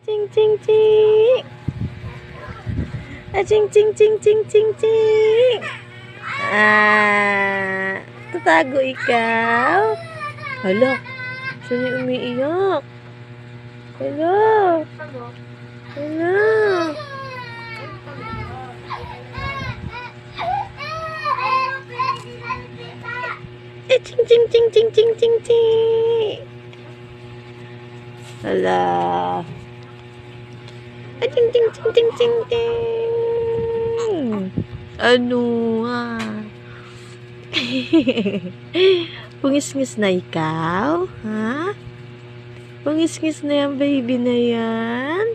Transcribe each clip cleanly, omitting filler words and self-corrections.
Ching ching ching. Ching ching ching ching ching ching. Tatago ikaw. Hala, saan yung umiiyak? Hala. Hala. Ching ching ching ching ching ching ching. Hala. Ching ching ching ching ching ching. Ano Pungis-ngis na ikaw? Ha? Pungis-ngis na yan, baby na yan?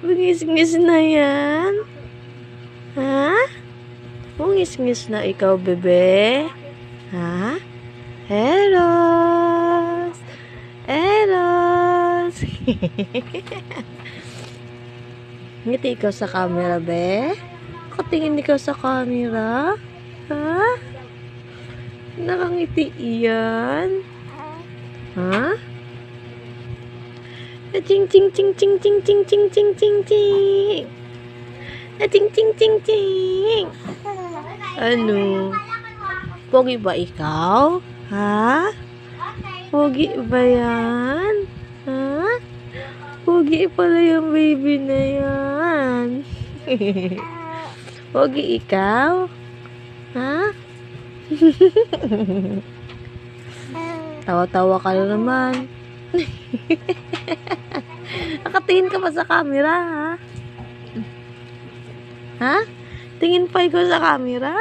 Pungis-ngis na yan? Ha? Pungis-ngis na ikaw, bebe? Ha? Eros! Eros! Ngiti ikaw sa camera, be? Katingin ikaw sa camera? Ha? Nakangiti iyan? Ha? Ching ching ching ching ching ching ching ching ching ching. Ching ching ching ching. Ano? Pogi ba ikaw? Ha? Pogi ba yan? Ha? Pogi pala yung baby na yan. Pogi ikaw? Ha? Tawa-tawa ka na naman. Nakatingin ka pa sa camera, ha? Ha? Tingin pa ikaw sa camera?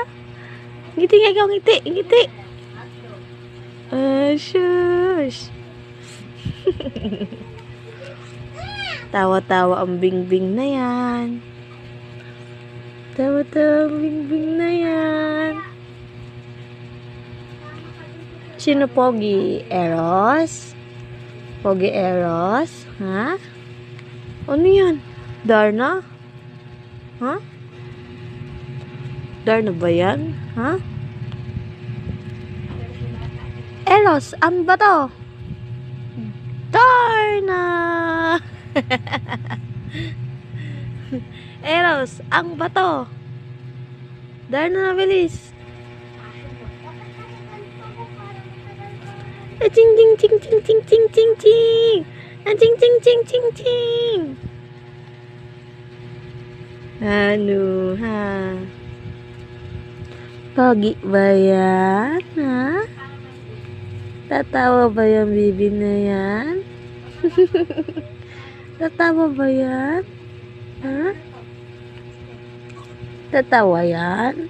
Ngiti nga ikaw, ngiti, ngiti. Shush. Tawa-tawa ang bingbing na yan. Tawa-tawa ang bingbing na yan. Sino pogi? Eros? Pogi Eros? Ha? Ano yan? Darna? Ha? Darna ba yan? Ha? Eros, ano ba to? Darna! Eros, ang bato. Darna na bilis. Ching ching ching ching ching ching ching ching. Ching ching ching ching ching. Ano ha? Pogi ba yan? Ha? Tatawa ba yung baby na yan? Tatawa ba yan? Ha? Tatawa yan?